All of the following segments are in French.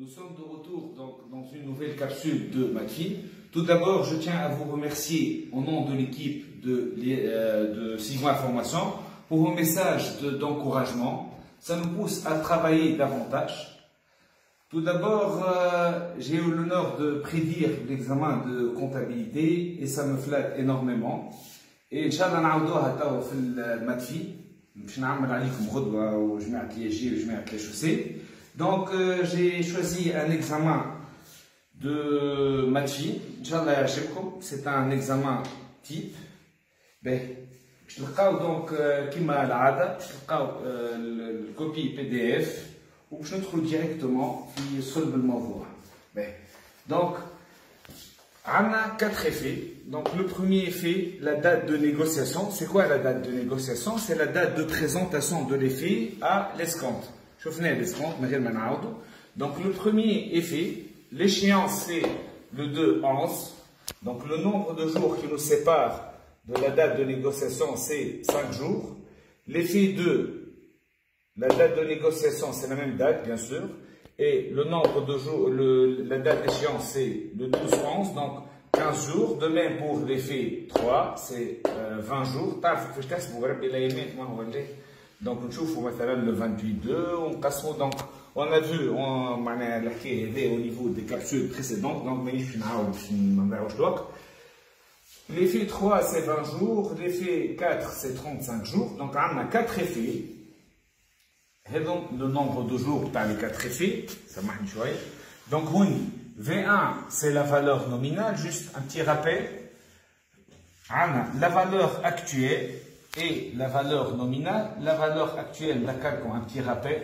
Nous sommes de retour donc, dans une nouvelle capsule de Matfi. Tout d'abord, je tiens à vous remercier au nom de l'équipe de Sigma Formation pour vos messages d'encouragement. Ça nous pousse à travailler davantage. Tout d'abord, j'ai eu l'honneur de prédire l'examen de comptabilité et ça me flatte énormément. Et Inch'Allah, نعاودوها توا في الماتفي باش نعمل عليكم غدوة وجماعة الياجي وجماعة الشوسي. Donc, j'ai choisi un examen de Matfi. Inch'Allah, c'est un examen type. Je تلقاو donc كما العادة تلقاو الكوبي PDF وباش ندخل directement في صلب الموضوع. Donc, on a 4 effets. Donc, le premier effet, la date de négociation. C'est quoi la date de négociation? C'est la date de présentation de l'effet à l'escompte. Donc, le premier effet, l'échéance c'est le 2-11. Donc, le nombre de jours qui nous sépare de la date de négociation, c'est 5 jours. L'effet 2, la date de négociation, c'est la même date, bien sûr. Et le nombre de jours, la date d'échéance, c'est le 12-11, donc 15 jours. De même pour l'effet 3, c'est 20 jours. Donc, on trouve le 28-2, donc on a vu au niveau des capsules précédentes, donc l'effet 3 c'est 20 jours, l'effet 4 c'est 35 jours, donc on a 4 effets. Et donc le nombre de jours dans les 4 effets, ça marche une chose. Donc V1 c'est la valeur nominale, juste un petit rappel. On a la valeur actuelle et la valeur nominale. La valeur actuelle, d'accord, un petit rappel,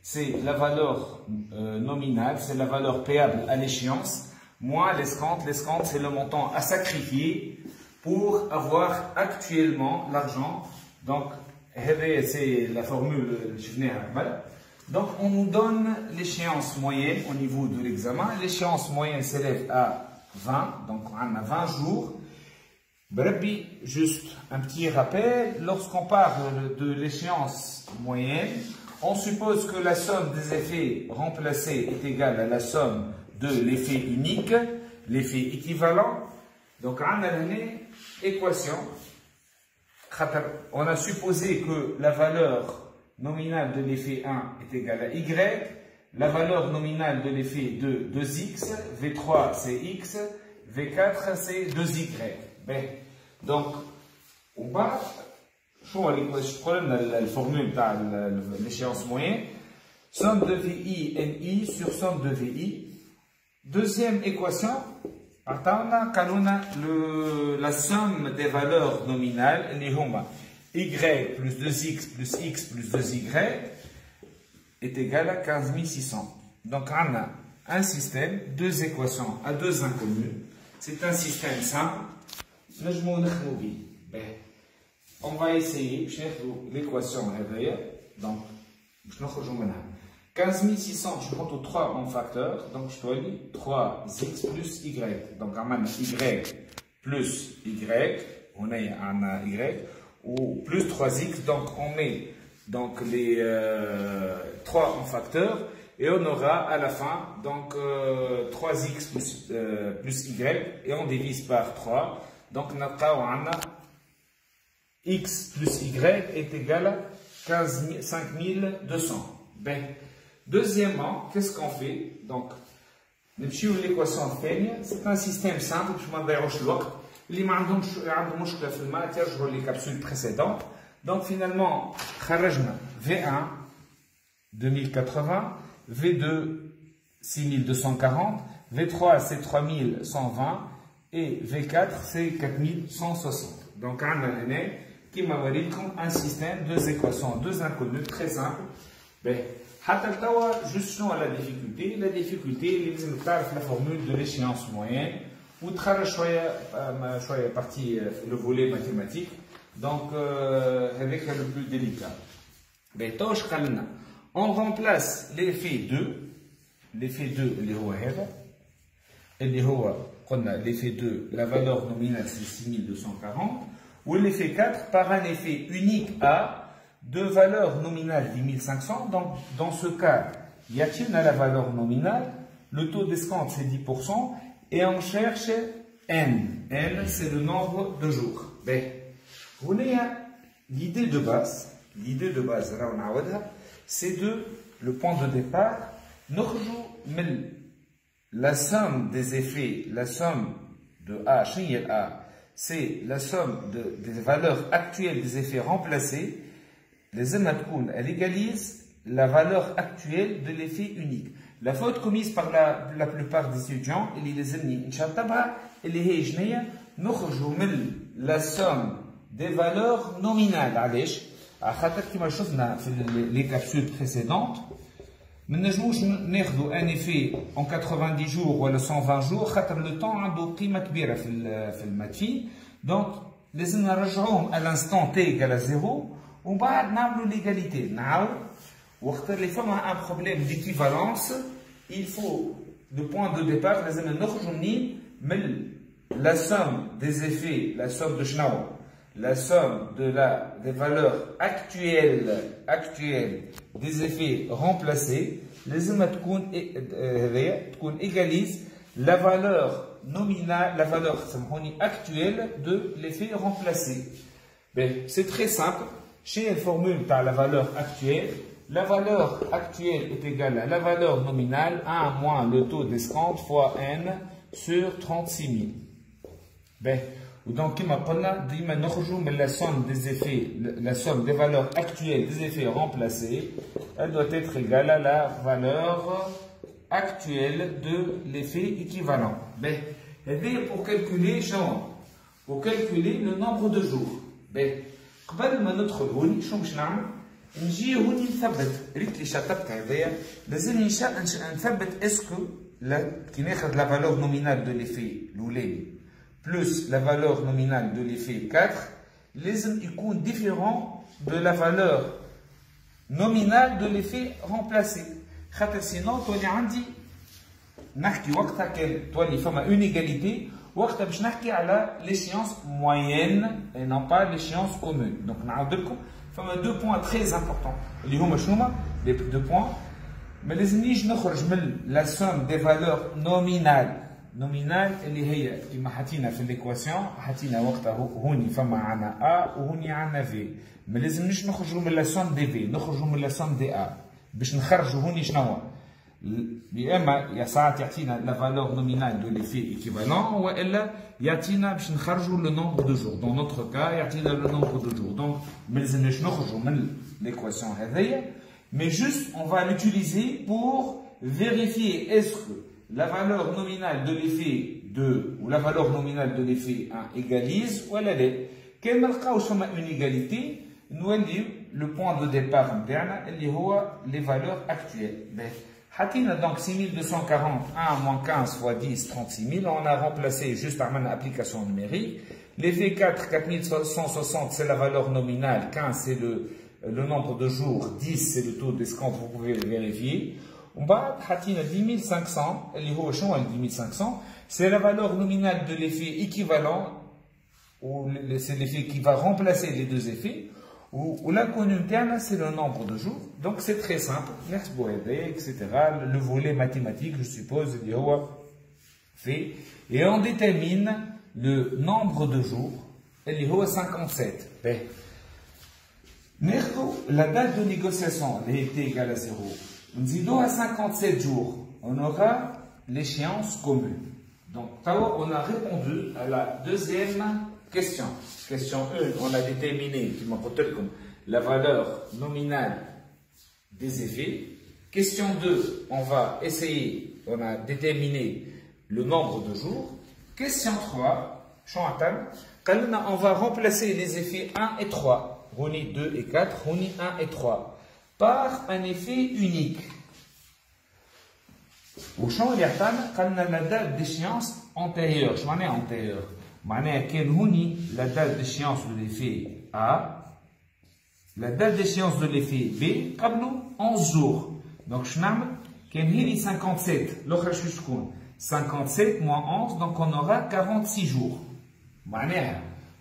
c'est la valeur nominale, c'est la valeur payable à l'échéance, moins l'escompte. L'escompte, c'est le montant à sacrifier pour avoir actuellement l'argent. Donc, c'est la formule que je venais à faire. Donc, on nous donne l'échéance moyenne au niveau de l'examen. L'échéance moyenne s'élève à 20, donc on a 20 jours. Juste un petit rappel, lorsqu'on parle de l'échéance moyenne, on suppose que la somme des effets remplacés est égale à la somme de l'effet unique, l'effet équivalent. Donc, on a l'équation. On a supposé que la valeur nominale de l'effet 1 est égale à Y, la valeur nominale de l'effet 2x, V3 c'est x, V4 c'est 2y. Donc, on va la formule de l'échéance moyenne, somme de VI NI sur somme de VI. Deuxième équation, la somme des valeurs nominales, y plus 2x plus x plus 2y est égal à 15 600. Donc, on a un système, deux équations à deux inconnues. C'est un système simple. On va essayer l'équation. Donc, 15 600, je compte 3 en facteur. Donc, je dois dire 3x plus y. Donc, on a y plus y. On a un y. Ou plus 3x. Donc, on met donc, les 3 en facteur. Et on aura à la fin donc 3x plus y. Et on divise par 3. Donc, on a x plus y est égal à 5200. Deuxièmement, qu'est-ce qu'on fait? Donc, l'équation c'est un système simple. Je m'en vais au les capsules précédentes. Donc, finalement, V1 2080, V2 6240, V3 c'est 3120 et V4 c'est 4160. Donc, on a un système, deux équations, deux inconnues, très simple. Juste la difficulté. La difficulté, c'est la formule de l'échéance moyenne. Ou la partie, le volet mathématique. Donc, avec le plus délicat. On remplace l'effet 2. L'effet 2, l'effet 2, la valeur nominale c'est 6240. Ou l'effet 4 par un effet unique A de valeur nominale 10 500. Donc, dans ce cas, y a-t-il la valeur nominale, le taux d'escompte c'est 10%, et on cherche n. n c'est le nombre de jours. Ben, on a l'idée de base, c'est le point de départ, la somme des effets, la somme de A, c'est la somme des valeurs actuelles des effets remplacés. Les elle égalise la valeur actuelle de l'effet unique. La faute commise par la plupart des étudiants, la somme des valeurs nominales. Les capsules précédentes, nous avons un effet en 90 jours ou 120 jours, le temps a une matière. Donc, les nous à l'instant t égale à 0, on va avoir l'égalité. Les femmes ont un problème d'équivalence. Il faut, le point de départ, la somme des effets, la somme de Schnauer, la somme des valeurs actuelles des effets remplacés, les égalise la valeur nominale, la valeur actuelle de l'effet remplacé. C'est très simple. Chez la formule par la valeur actuelle est égale à la valeur nominale 1 moins le taux d'escompte fois n sur 36 000. Donc, comme on a dit, la somme des effets, la somme des valeurs actuelles des effets remplacés, elle doit être égale à la valeur actuelle de l'effet équivalent. Pour calculer le nombre de jours. قبل ما ندخل هوني شو باش نعمل؟ نجي هوني نثبت ريت لي شطبت هذايا لازم نثبت اسكو كي ناخذ لا فالور نومينال دو ليفي الاولاني بلس لا فالور نومينال دو ليفي 4 لازم يكون ديفيرون دو لا فالور نومينال دو ليفي رومبلاسي خاطر سينون تولي عندي نحكي وقتها كان تولي فما اون ايغاليتي وقتها باش نحكي على l'échéance moyenne et non pas l'échéance commune. Donc نعاود لكم فما deux points très importants اللي هما شنو هما les deux points. ما لازمنيش نخرج من la somme des valeurs nominales اللي هي كيما حطينا في l'équation حطينا وقتها هوني فما عنا A وهوني عنا V. ما لازمنيش نخرجوا من la somme des V نخرجوا من la somme des A باش نخرجوا هوني شنو يا ساعات يعطينا la valeur nominale de l'effet équivalent والا يعطينا باش نخرجوا le nombre de jours. Dans notre cas يعطينا le nombre de jours. Donc ما لازمناش نخرجوا من l'équation هذيا mais juste on va l'utiliser pour vérifier est-ce que la valeur nominale de l'effet 2 ou la valeur nominale de l'effet 1 égalise ولا لا. كان ما لقاوش فما une égalité نوليو le point de départ interne اللي هو les valeurs actuelles. Hatina donc 6240, 1 moins 15 fois 10, 36 000. On a remplacé juste par une application numérique. L'effet 4, 4160, c'est la valeur nominale. 15, c'est le nombre de jours. 10, c'est le taux d'escompte, vous pouvez le vérifier. On va Hatina 10 500. C'est la valeur nominale de l'effet équivalent. C'est l'effet qui va remplacer les deux effets. Ou l'inconnu interne, c'est le nombre de jours. Donc c'est très simple. Merci beaucoup, etc. Le volet mathématique, je suppose, il y a fait. Et on détermine le nombre de jours. Il y a 57. La date de négociation est égale à 0. On dit à 57 jours, on aura l'échéance commune. Donc, on a répondu à la deuxième question. Question 1, on a déterminé la valeur nominale des effets. Question 2, on va essayer, on a déterminé le nombre de jours. Question 3, on va remplacer les effets 1 et 3, Roni 2 et 4, Roni 1 et 3, par un effet unique. Au champ il y a la date d'échéance antérieure. Je m'en ai antérieure. La date d'échéance de l'effet A, la date d'échéance de l'effet B, 11 jours. Donc, je vais 57. 57 moins 11, donc on aura 46 jours.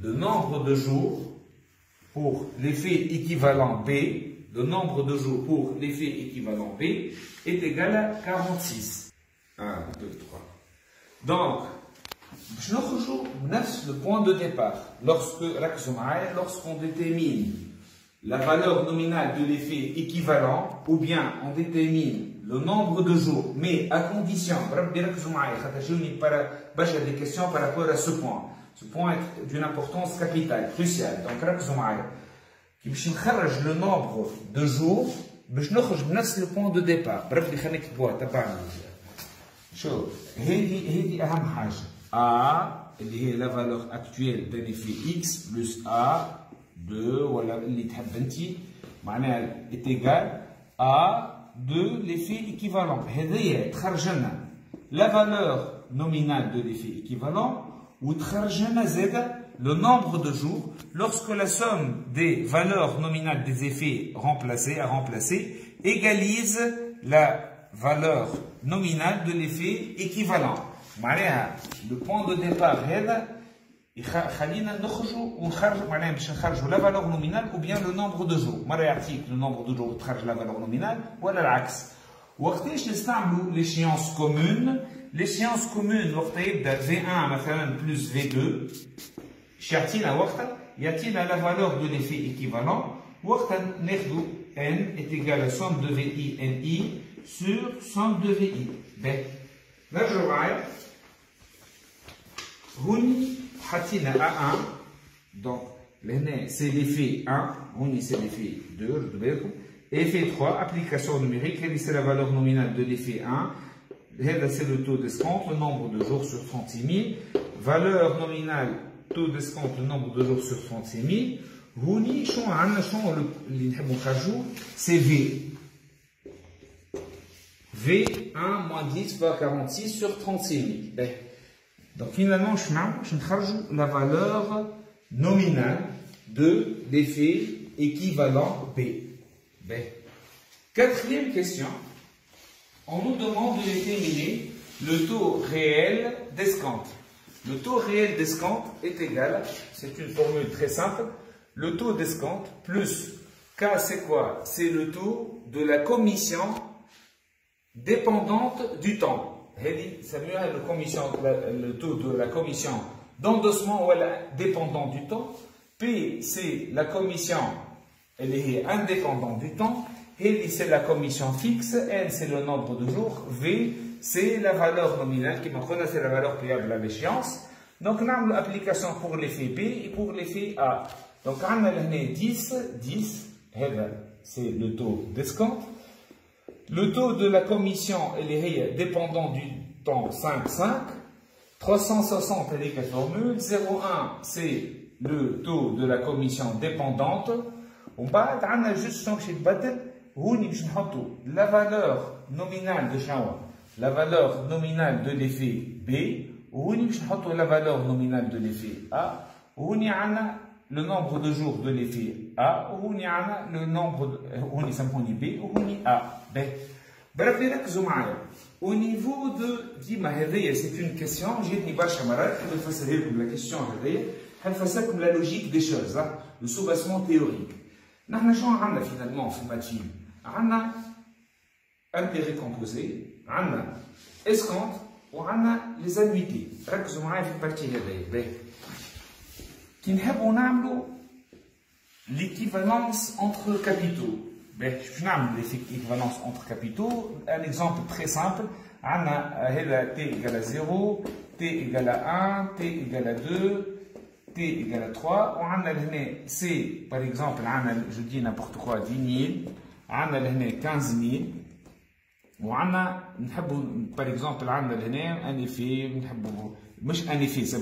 Le nombre de jours pour l'effet équivalent B, le nombre de jours pour l'effet équivalent B est égal à 46. 1, 2, 3. Donc, je le point de départ. Lorsqu'on détermine la valeur nominale de l'effet équivalent, ou bien on détermine le nombre de jours, mais à condition, j'ai des questions par rapport à ce point. Ce point est d'une importance capitale, cruciale. Donc, le nombre de jours, le point de départ. A, qui est la valeur actuelle de l'effet X plus A, 2, voilà, est égal à 2 l'effet équivalent. La valeur nominale de l'effet équivalent ou le nombre de jours lorsque la somme des valeurs nominales des effets à remplacer égalise la valeur nominale de l'effet équivalent. Le point de départ la valeur nominale ou bien le nombre de jours. Le nombre de jours la valeur nominale ou l'axe. L'échéance commune. L'échéance commune V1 plus V2. Y a-t-il la valeur de l'effet équivalent? N est égal à somme de VI NI sur somme de VI. Là, je vais. A1, donc c'est l'effet 1, c'est l'effet 2, effet 3, application numérique, c'est la valeur nominale de l'effet 1, c'est le taux d'escompte, le nombre de jours sur 36 000, valeur nominale, taux d'escompte, le nombre de jours sur 36 000, c'est V. V1 moins 10 va 46 sur 36 000. Donc finalement, je la valeur nominale de l'effet équivalent B. Quatrième question, on nous demande de déterminer le taux réel d'escompte. Le taux réel d'escompte est égal, c'est une formule très simple, le taux d'escompte plus K, c'est quoi? C'est le taux de la commission dépendante du temps. C'est le taux de la commission d'endossement ou dépendant du temps. P, c'est la commission, elle est indépendante du temps. L, c'est la commission fixe. N, c'est le nombre de jours. V, c'est la valeur nominale qui m'entraîne, c'est la valeur payable à l'échéance. Donc, on a l'application pour l'effet B et pour l'effet A. Donc, on a 10, c'est le taux d'escompte. Le taux de la commission, elle est dépendant du temps 5, 5. 360, elle est quelle formule? 0,1, c'est le taux de la commission dépendante. On va juste la valeur nominale de Shawa, la valeur nominale de l'effet B, la valeur nominale de l'effet A, le nombre de jours de l'effet A, le nombre de B, A. Au niveau de c'est une question, j'ai dit la question, la logique des choses, le soubassement théorique. Nous avons finalement en matière, on a intérêt composé, on a escompte, on a les annuités. Nous avons l'équivalence entre capitaux. Je vais l'équivalence entre capitaux. Un exemple très simple. On a T égale à 0, T égale à 1, T égale à 2, T égale à 3. On a C, par exemple, je dis n'importe quoi, 10 000. On a 15 000. On a, par exemple, un effet, un effet, c'est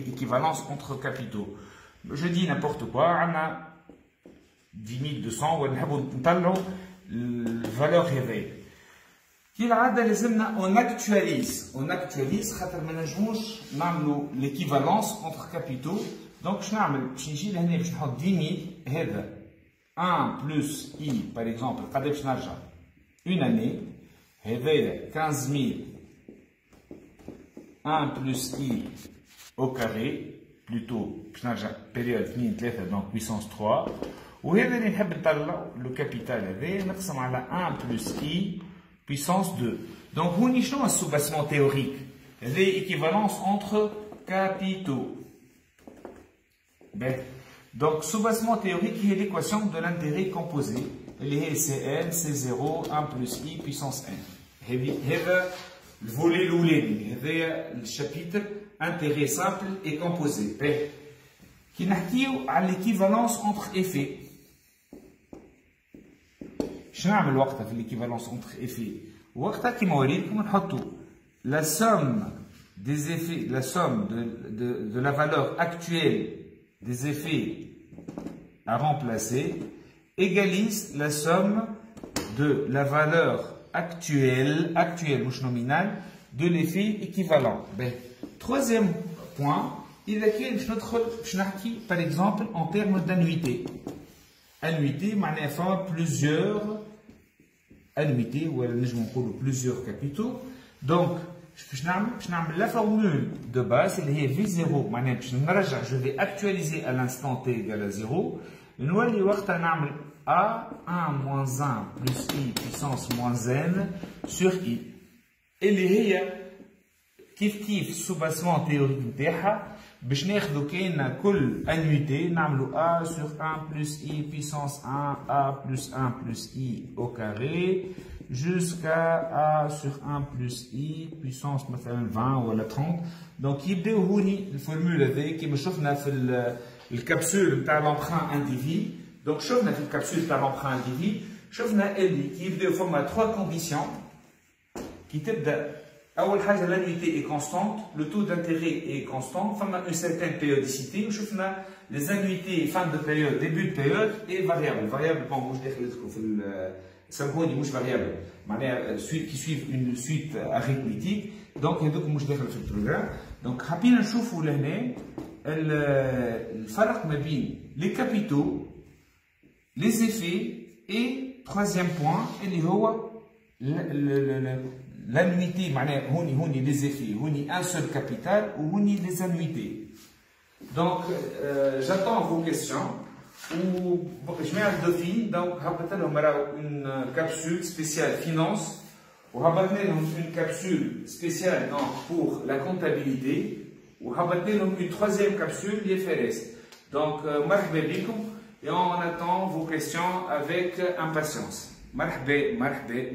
l'équivalence entre capitaux. Je dis n'importe quoi. On a 10 200 ونحبوا valeur réelle. On actualise خاطر ما نجموش نعملوا l'équivalence entre capitaux. Donc je نجي لهنا باش نحط 10 000 هذا 1 plus i par exemple قداش باش نرجع une année هذايا 15 000 1 plus i au carré plutôt باش نرجع période 2 3 donc puissance 3. وهذا اللي نحب نطلع لو كابيتال هذا نقسم على 1 بلس اي puissance 2. Donc هوني شنو السوباسمون تhéorique؟ هذا équivalence entre capitaux. Ben, donc soubassement théorique est l'équation de l'intérêt composé. اللي هي Cn C0 1 plus i puissance n. هذا الفولي الاولاني، هذا الشابيتر intérêt simple et composé. Ben, كي نحكيو على l'équivalence entre effets. شنو نعمل وقتها في l'équivalence entre effets؟ وقتها كيما وريتكم نحطوا la somme des effets, la somme de la valeur actuelle des effets à remplacer égalise la somme de la valeur actuelle مش nominale de l'effet équivalent. Ben, troisième point, il y par exemple en termes d'annuité. Annuité معناها plusieurs annuités ou plusieurs capitaux. Donc باش نعمل la formule de base اللي هي V0 معناها باش نرجع je vais actualiser à l'instant t égale à 0 نولي وقتها نعمل A1 moins 1 plus I puissance moins n sur I اللي هي كيف السوباسمون تيوريك نتاعها باش ناخذوا كاين كل انويتي نعملوا A sur 1 plus I puissance 1 A plus 1 plus I au carré jusqu'à A sur 1 plus I puissance مثلا 20 ولا 30. دونك يبداو هوني الفورمول هذا كيما شفنا في الكبسول نتاع لومبران انديفي. دونك شفنا في الكبسول نتاع لومبران انديفي شفنا اللي كيبداو فما 3 كونديسيون كي تبدا. أول حاجة l'annuité est constante, le taux d'intérêt est constant, فما une certaine périodicité وشفنا les annuités fin de période, début de période et variable. Variable bon مش داخل لكم في سامحوني مش variable معناها qui suivent une suite arithmétique. donc هذوك مش داخل في البروغرام. donc حابين نشوفوا لهنا الفرق ما بين les capitaux, les effets et troisième point اللي هو l'annuité معناها هوني les effets هوني un seul capital وهوني les annuités. donc j'attends vos questions. Je mets un défi, donc on aura une capsule spéciale finance ou une capsule spéciale pour la comptabilité ou une troisième capsule l'IFRS. donc مرحبا بكم et on attend vos questions avec impatience. مرحبا.